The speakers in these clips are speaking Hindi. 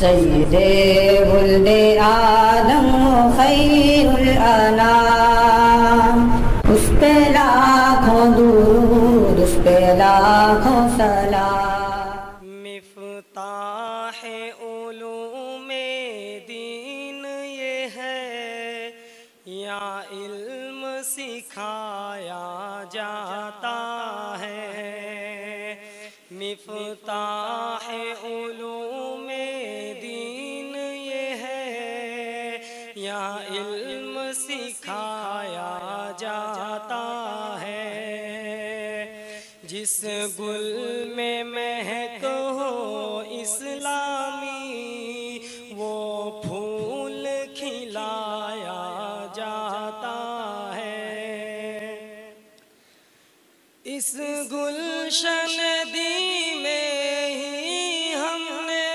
सय्यदे वुल्दे आदम खैरुल अनाम, उस पे लाखों दुरूद, उस पे लाखों सलाम। मिफ्ताहे उलूमे दीन ये है, या इल्म सिखाया जाता है। मिफ्ताहे उलूमे दीन ये है, या इल्म सिखाया जाता है। जिस गुल में महक हो इस्लामी, वो फूल खिलाया जाता है। इस गुलशन दी में ही हमने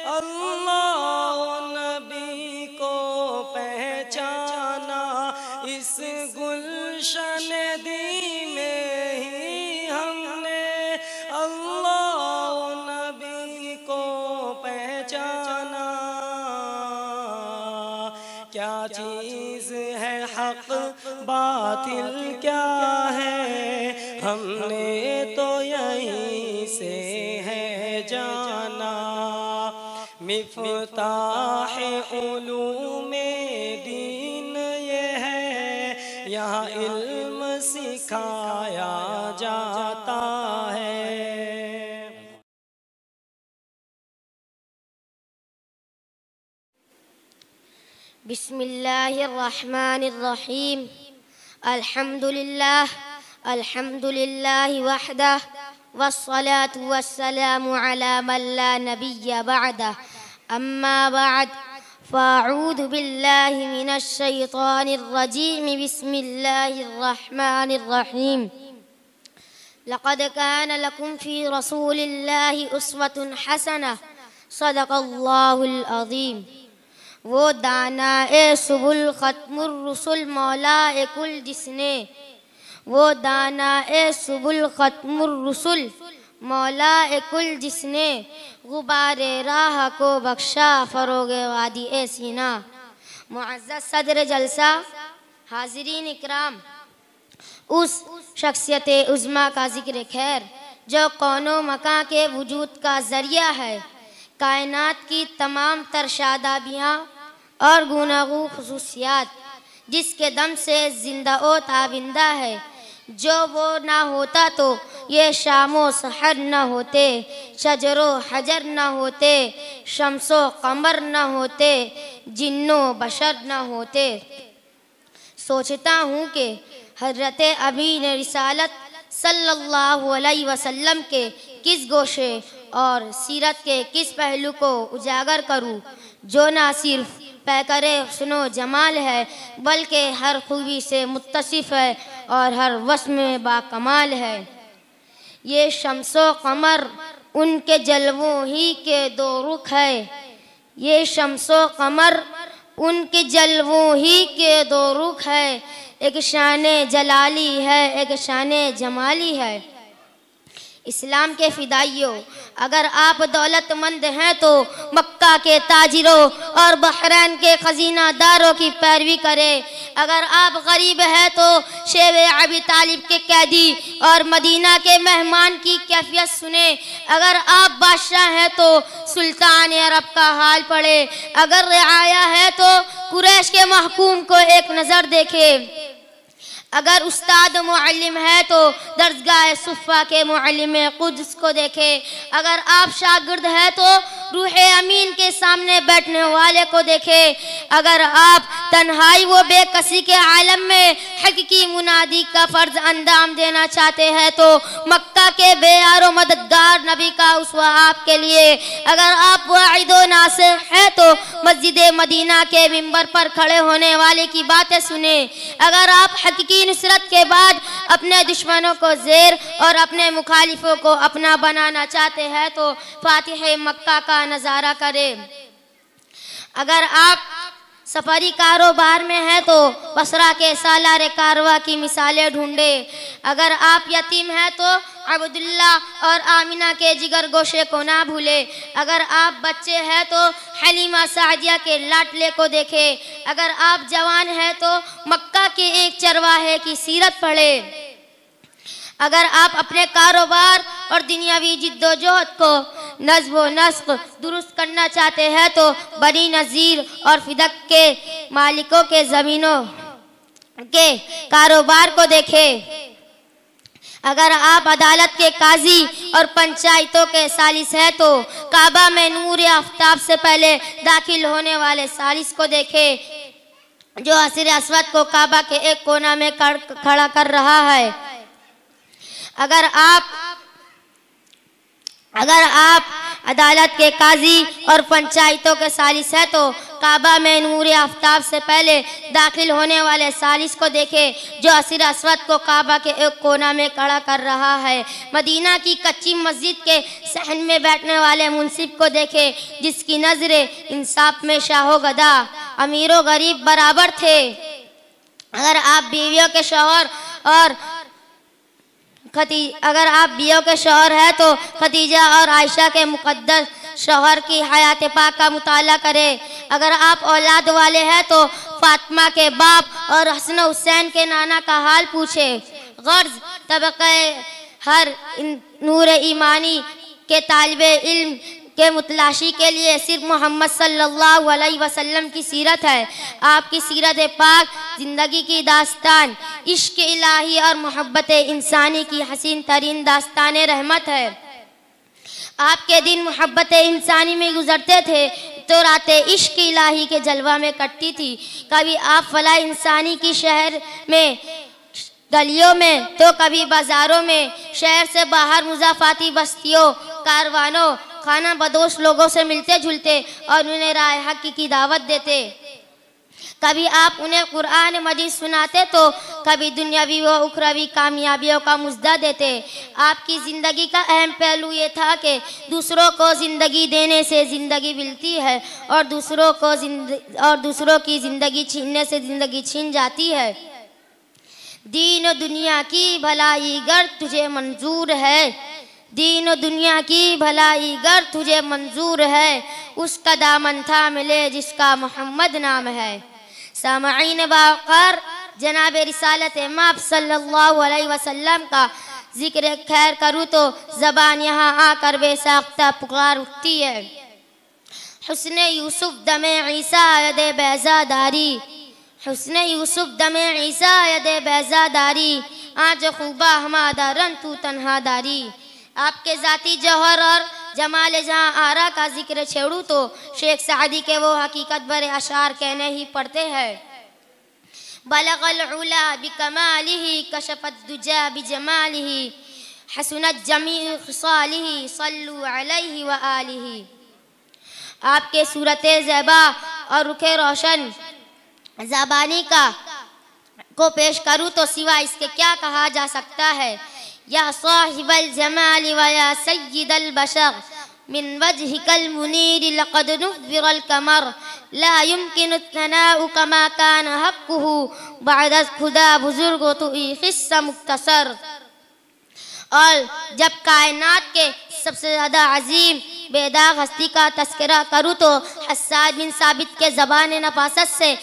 अल्लाह नबी को पहचाना। इस गुलशन दी में ही हमने अल्लाह नबी को पहचाना। क्या चीज़ है हक बातिल क्या है, हमने तो यहीं से है जाना। मिफ्ताहे उलूमे दीन ये है, यहाँ इल्म सिखाया जाता है। बिस्मिल्लाहिर्रहमानिर्रहीम। अल्हम्दुलिल्लाह अल्हम्दुलिल्लाहि वहदह, वस्सलातु वस्सलामु अला मन ला नबिय्य बअदह। अम्मा बअद, फ़अऊज़ु बिल्लाहि मिनश शैतानिर रजीम। बिस्मिल्लाहिर्रहमानिर्रहीम। लक़द कान लकुम फ़ी रसूलिल्लाहि उस्वतुन हसनह, सदक़ल्लाहुल अज़ीम। वो दाना ए सुबुल खत्मुर रुसुल मौला ए कुल जिसने, वो दाना ए सुबुल खत्मुर रुसुल मौला ए कुल जिसने, गुबारे राह को बख्शा फरोगे वादी ए सीना। मुअज़्ज़ज़ सदर जलसा, हाज़रीन इकराम, उस शख्सियत उज़्मा का ज़िक्र खैर जो कौनो मकां के वजूद का ज़रिया है। कायनात की तमाम तर शादाबियाँ और गुनागू खुसूसियात जिसके दम से जिंदा ओ ताबिंदा है। जो वो ना होता तो ये शामो सहर न होते, शजरो हजर न होते, शम्सो कमर न होते, जिन्नो बशर न होते। सोचता हूँ कि हज़रत अमीन रिसालत सल्लल्लाहु अलैहि वसल्लम के किस गोशे और सीरत के किस पहलू को उजागर करूँ, जो ना सिर्फ पैकरे हुस्नो जमाल है बल्कि हर खूबी से मुत्तसिफ है और हर वस्म में बाकमाल है। ये शम्सो कमर उनके जलवों ही के दो रुख है। ये शम्सो कमर उनके जलवों ही के दो रुख है। एक शाने जलाली है, एक शाने जमाली है। इस्लाम के फिदाइयों, अगर आप दौलतमंद हैं तो मक्का के ताजिरों और बहरैन के खजीनादारों की पैरवी करें। अगर आप गरीब हैं तो शेब अबी तालिब के कैदी और मदीना के मेहमान की कैफियत सुने। अगर आप बादशाह हैं तो सुल्तान अरब का हाल पढ़े। अगर रिआया है तो कुरैश के महकूम को एक नज़र देखे। अगर उस्ताद मुअल्लिम है तो दर्जगाह सुफ़ा के मुअल्लिम कुद्स को देखे। अगर आप शागिर्द है तो रूह अमीन के सामने बैठने वाले को देखे। अगर आप तन्हाई व बेकसी के आलम में हक़ीक़ी मुनादी का फ़र्ज अंजाम देना चाहते हैं तो मक्का के बेयारो मददगार नबी का उसवा आपके लिए। अगर आप वाइदो नासिर है तो मस्जिद मदीना के मिंबर पर खड़े होने वाले की बातें सुने। अगर आप हक़ीक़ी नुसरत के बाद अपने दुश्मनों को ज़ेर और अपने मुखालिफों को अपना बनाना चाहते हैं तो फातिह मक्का का नज़ारा करें। अगर आप सफरी कारोबार में है तो बसरा के सालार कारवा की मिसालें ढूंढे। अगर आप यतीम हैं तो अब्दुल्ला और आमिना के जिगर गोशे को ना भूले। अगर आप बच्चे हैं तो हलीमा सादिया के लाडले को देखें। अगर आप जवान हैं तो मक्का के एक चरवाहे की सीरत पढ़े। अगर आप अपने कारोबार और दुनियावी जिद्दोजहद को नज़्म व नस्ख दुरुस्त करना चाहते हैं तो बनी नज़ीर और फिदक के मालिकों के ज़मीनों के कारोबार को देखें। अगर आप अदालत के काजी और पंचायतों के सालिस हैं तो काबा में नूर आफ्ताब से पहले दाखिल होने वाले सालिस को देखें जो हसर अस्वद को काबा के एक कोना में खड़ा कर रहा है। अगर आप अदालत के काजी और पंचायतों के सालिस है तो काबा में नूर आफ्ताब से पहले दाखिल होने वाले सालिस को देखें जो हसर अस्वद को काबा के एक कोना में खड़ा कर रहा है। मदीना की कच्ची मस्जिद के सहन में बैठने वाले मुंसिफ को देखें जिसकी नजरे इंसाफ में शाहो गदा अमीरों गरीब बराबर थे। अगर आप बीवियों के शौहर हैं तो खदीजा और आयशा के मुकद्दस शौहर की हयात पाक का मुताला करें। अगर आप औलाद वाले हैं तो फातिमा के बाप और हसन हुसैन के नाना का हाल पूछे। गर्ज तबक़े हर नूर ईमानी के तालिबे इल्म के मुतलाशी के लिए सिर्फ मोहम्मद सल्लल्लाहु अलैहि वसल्लम की सीरत है। आपकी सीरत पाक जिंदगी की दास्तान इश्क इलाही और मोहब्बत इंसानी की हसीन तरीन दास्तान रहमत है। आपके दिन मोहब्बत इंसानी में गुजरते थे तो रातें इश्क इलाही के जलवा में कटती थी। कभी आप फला इंसानी की शहर में गलियों में तो कभी बाजारों में, शहर से बाहर मुजाफाती बस्तियों कारवानों खाना बदोश लोगों से मिलते जुलते और उन्हें राह हक की दावत देते। कभी आप उन्हें कुरान मजीद सुनाते तो कभी दुनियावी व उखरवी कामयाबियों का मुजदा देते। आपकी ज़िंदगी का अहम पहलू ये था कि दूसरों को ज़िंदगी देने से ज़िंदगी मिलती है और दूसरों की ज़िंदगी छीनने से ज़िंदगी छीन जाती है। दीन और दुनिया की भलाई गर तुझे मंजूर है, दीन और दुनिया की भलाई गर तुझे मंजूर है, उसका दामन था मिले जिसका मोहम्मद नाम है। सामईन बाकर जनाब रिसालत माप सल्लल्लाहु अलैहि वसल्लम का जिक्र खैर करूँ तो ज़बान यहाँ आकर बेसाख्ता पुकार उठती है। हुस्ने यूसुफ दमे ईसा यदे बैज़ादारी, हुस्ने यूसुफ दमे ईसा यदे बैज़ादारी, आज खूबा हमादा रन तू तन्हादारी। आपके ज़ाती जौहर और जमाल जहाँ आरा का जिक्र छेड़ूँ तो शेख सादी के वो हकीकत भरे अशार कहने ही पड़ते हैं। बलगल उला बिकमालिही कशफत दुजा बिजमालिही, हसनत जमी खिसालिही सल्लु अलैहि व आलिही। आपके सूरते ज़ेबा और रुखे रोशन ज़बानी को पेश करूँ तो सिवा इसके क्या कहा जा सकता है। या साहिबल जमाल व या सय्यिदल बशर मिन वजहिकल मुनीर लक़द नुव्विरल कमर, ला युमकिनु तनाउ कमा कान हक़्क़ुहु बअद खुदा बुजुर्ग तो क़िस्सा मुख्तसर। और जब कायनात के सबसे ज़्यादा अजीम बेदाग हस्ती का तस्करा करूँ तो हस्सान बिन साबित के ज़बान नफासत से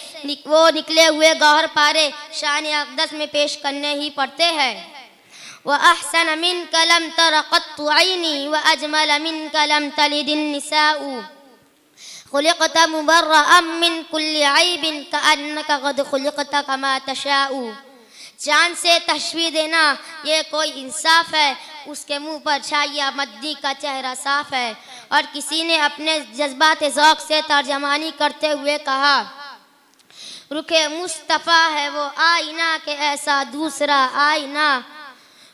वो निकले हुए गौहर पारे शान अक़दस में पेश करने ही पड़ते हैं। व अहसन मिन कलम तरक़त ऐनी व अजमल मिन कलम तलिदिन निसाउ, खुलिक़त मुबर्रअम मिन कुल्लि ऐबिन कअन्नका क़द खुलिक़त कमा तशाउ। चाँद से तशबीह देना ये कोई इंसाफ है, उसके मुंह पर छाया मद्दी का चेहरा साफ है। और किसी ने अपने जज्बात ज़ौक़ से तर्जमानी करते हुए कहा, रुखे मुस्तफ़ा है वो आईना के ऐसा दूसरा आईना,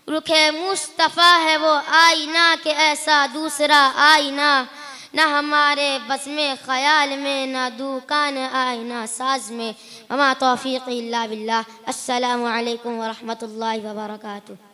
रुखे मुस्तफ़ा है वो आईना के ऐसा दूसरा आईना, न हमारे बस में ख़याल में न दुकान आईना साज में। वमा तौफ़ीक़ इल्ला बिल्लाह। अस्सलामु अलैकुम व रहमतुल्लाहि व बरकातुहू।